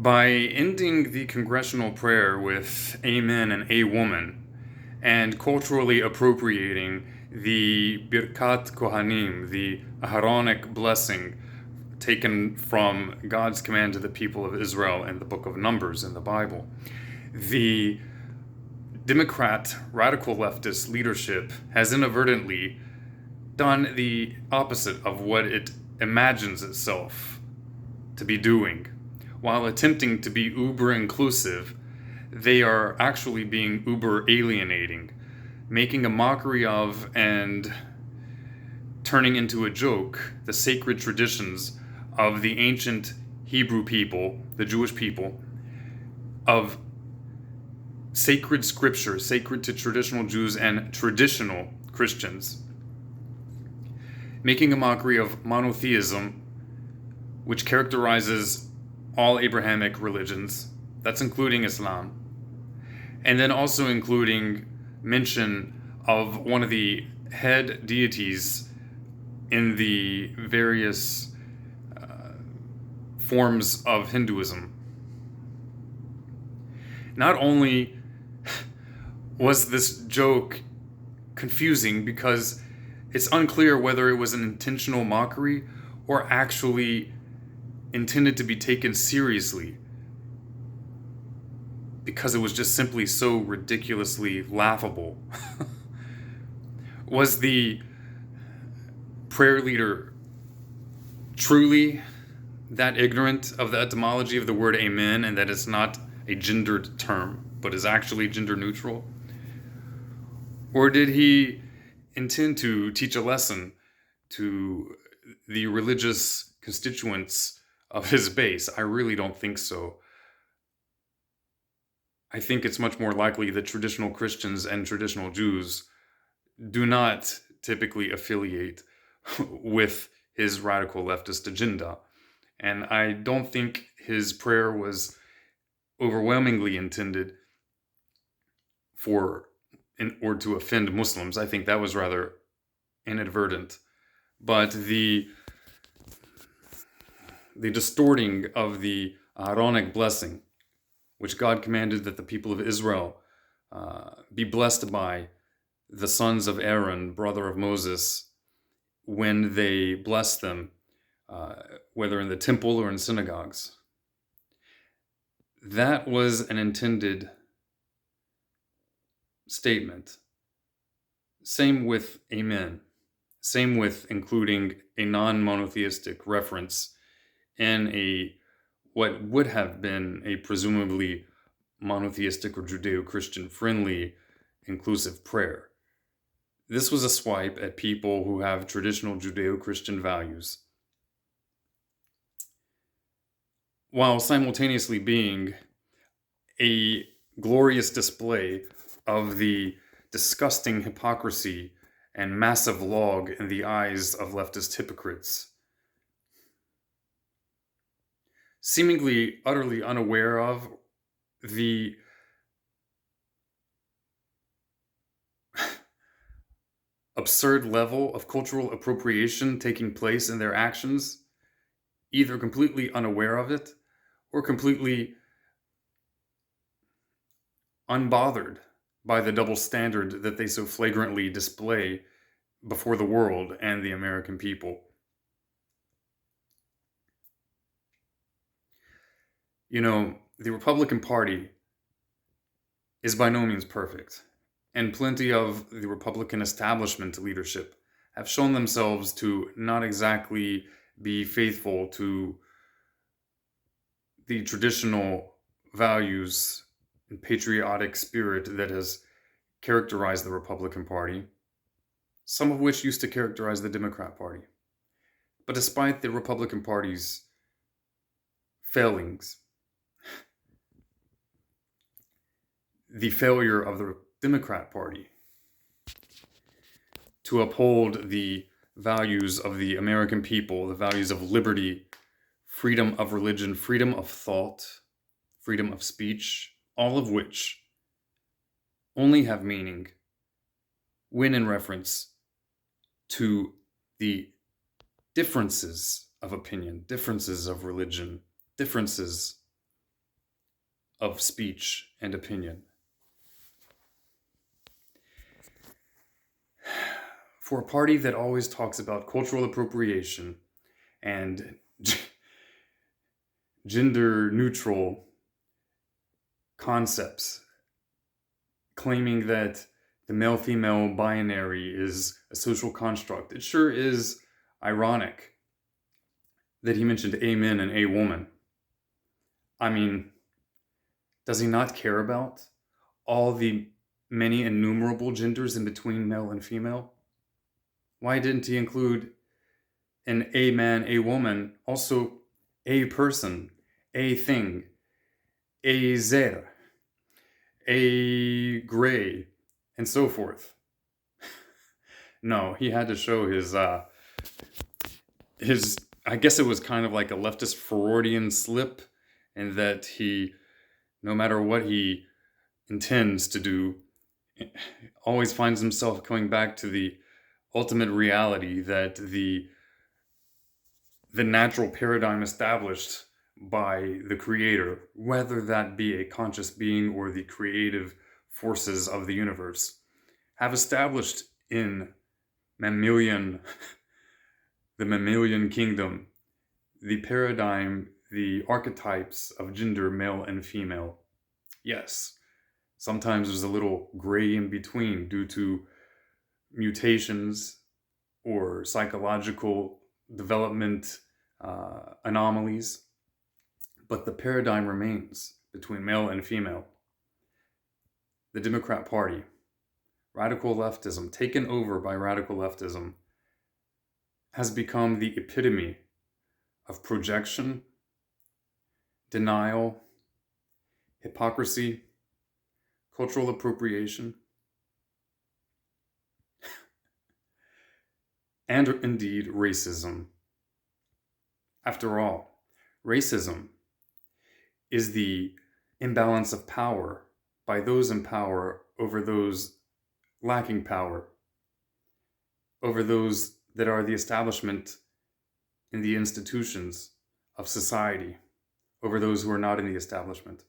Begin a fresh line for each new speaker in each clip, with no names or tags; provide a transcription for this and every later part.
By ending the congressional prayer with Amen and A Woman, and culturally appropriating the Birkat Kohanim, the Aharonic blessing taken from God's command to the people of Israel in the book of Numbers in the Bible, the Democrat radical leftist leadership has inadvertently done the opposite of what it imagines itself to be doing. While attempting to be uber inclusive, they are actually being uber alienating, making a mockery of and turning into a joke the sacred traditions of the ancient Hebrew people, the Jewish people, of sacred scripture, sacred to traditional Jews and traditional Christians, making a mockery of monotheism, which characterizes all Abrahamic religions. That's including Islam. And then also including mention of one of the head deities in the various forms of Hinduism. Not only was this joke confusing because it's unclear whether it was an intentional mockery or actually intended to be taken seriously, because it was just simply so ridiculously laughable. Was the prayer leader truly that ignorant of the etymology of the word amen and that it's not a gendered term, but is actually gender neutral? Or did he intend to teach a lesson to the religious constituents of his base? I really don't think so. I think it's much more likely that traditional Christians and traditional Jews do not typically affiliate with his radical leftist agenda. And I don't think his prayer was overwhelmingly intended for or to offend Muslims. I think that was rather inadvertent. But the distorting of the Aaronic blessing, which God commanded that the people of Israel be blessed by the sons of Aaron, brother of Moses, when they bless them, whether in the temple or in synagogues. That was an intended statement. Same with Amen. Same with including a non-monotheistic reference in what would have been a presumably monotheistic or Judeo-Christian friendly inclusive prayer. This was a swipe at people who have traditional Judeo-Christian values, while simultaneously being a glorious display of the disgusting hypocrisy and massive log in the eyes of leftist hypocrites, seemingly utterly unaware of the absurd level of cultural appropriation taking place in their actions, either completely unaware of it or completely unbothered by the double standard that they so flagrantly display before the world and the American people. You know, the Republican Party is by no means perfect, and plenty of the Republican establishment leadership have shown themselves to not exactly be faithful to the traditional values and patriotic spirit that has characterized the Republican Party, some of which used to characterize the Democrat Party. But despite the Republican Party's failings, the failure of the Democrat Party to uphold the values of the American people, the values of liberty, freedom of religion, freedom of thought, freedom of speech, all of which only have meaning when in reference to the differences of opinion, differences of religion, differences of speech and opinion. For a party that always talks about cultural appropriation and gender neutral concepts, claiming that the male-female binary is a social construct, it sure is ironic that he mentioned a man and a woman. I mean, does he not care about all the many innumerable genders in between male and female? Why didn't he include an a man, a woman, also a person, a thing, a zer, a gray, and so forth? No, he had to show his, I guess it was kind of like a leftist Freudian slip, in that he, no matter what he intends to do, always finds himself coming back to the ultimate reality that the natural paradigm established by the creator, whether that be a conscious being or the creative forces of the universe, have established in the mammalian kingdom, the paradigm, the archetypes of gender, male and female. Yes, sometimes there's a little gray in between due to mutations or psychological development anomalies, but the paradigm remains between male and female. The Democrat Party, radical leftism, taken over by radical leftism, has become the epitome of projection, denial, hypocrisy, cultural appropriation, and indeed racism. After all, racism is the imbalance of power by those in power over those lacking power, over those that are the establishment in the institutions of society, over those who are not in the establishment.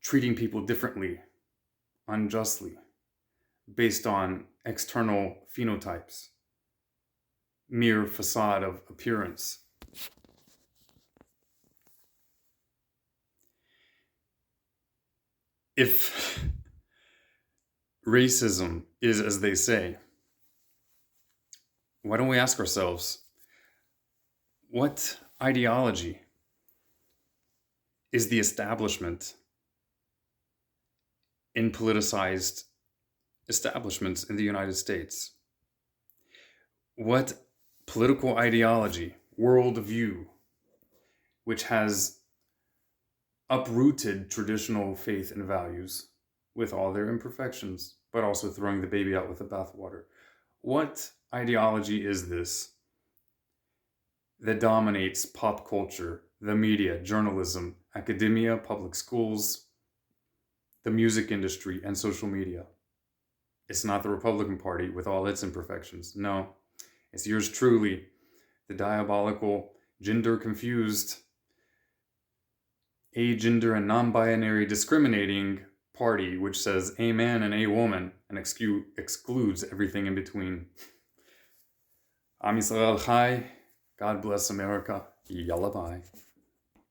Treating people differently, unjustly, based on external phenotypes, mere facade of appearance. If racism is as they say, why don't we ask ourselves, what ideology is the establishment in politicized establishments in the United States? What political ideology, worldview, which has uprooted traditional faith and values with all their imperfections, but also throwing the baby out with the bathwater? What ideology is this that dominates pop culture, the media, journalism, academia, public schools, the music industry, and social media? It's not the Republican Party with all its imperfections. No, it's yours truly, the diabolical, gender-confused, agender and non-binary discriminating party which says a man and a woman and excludes everything in between. Am Yisrael Chai. God bless America. Yalla bye.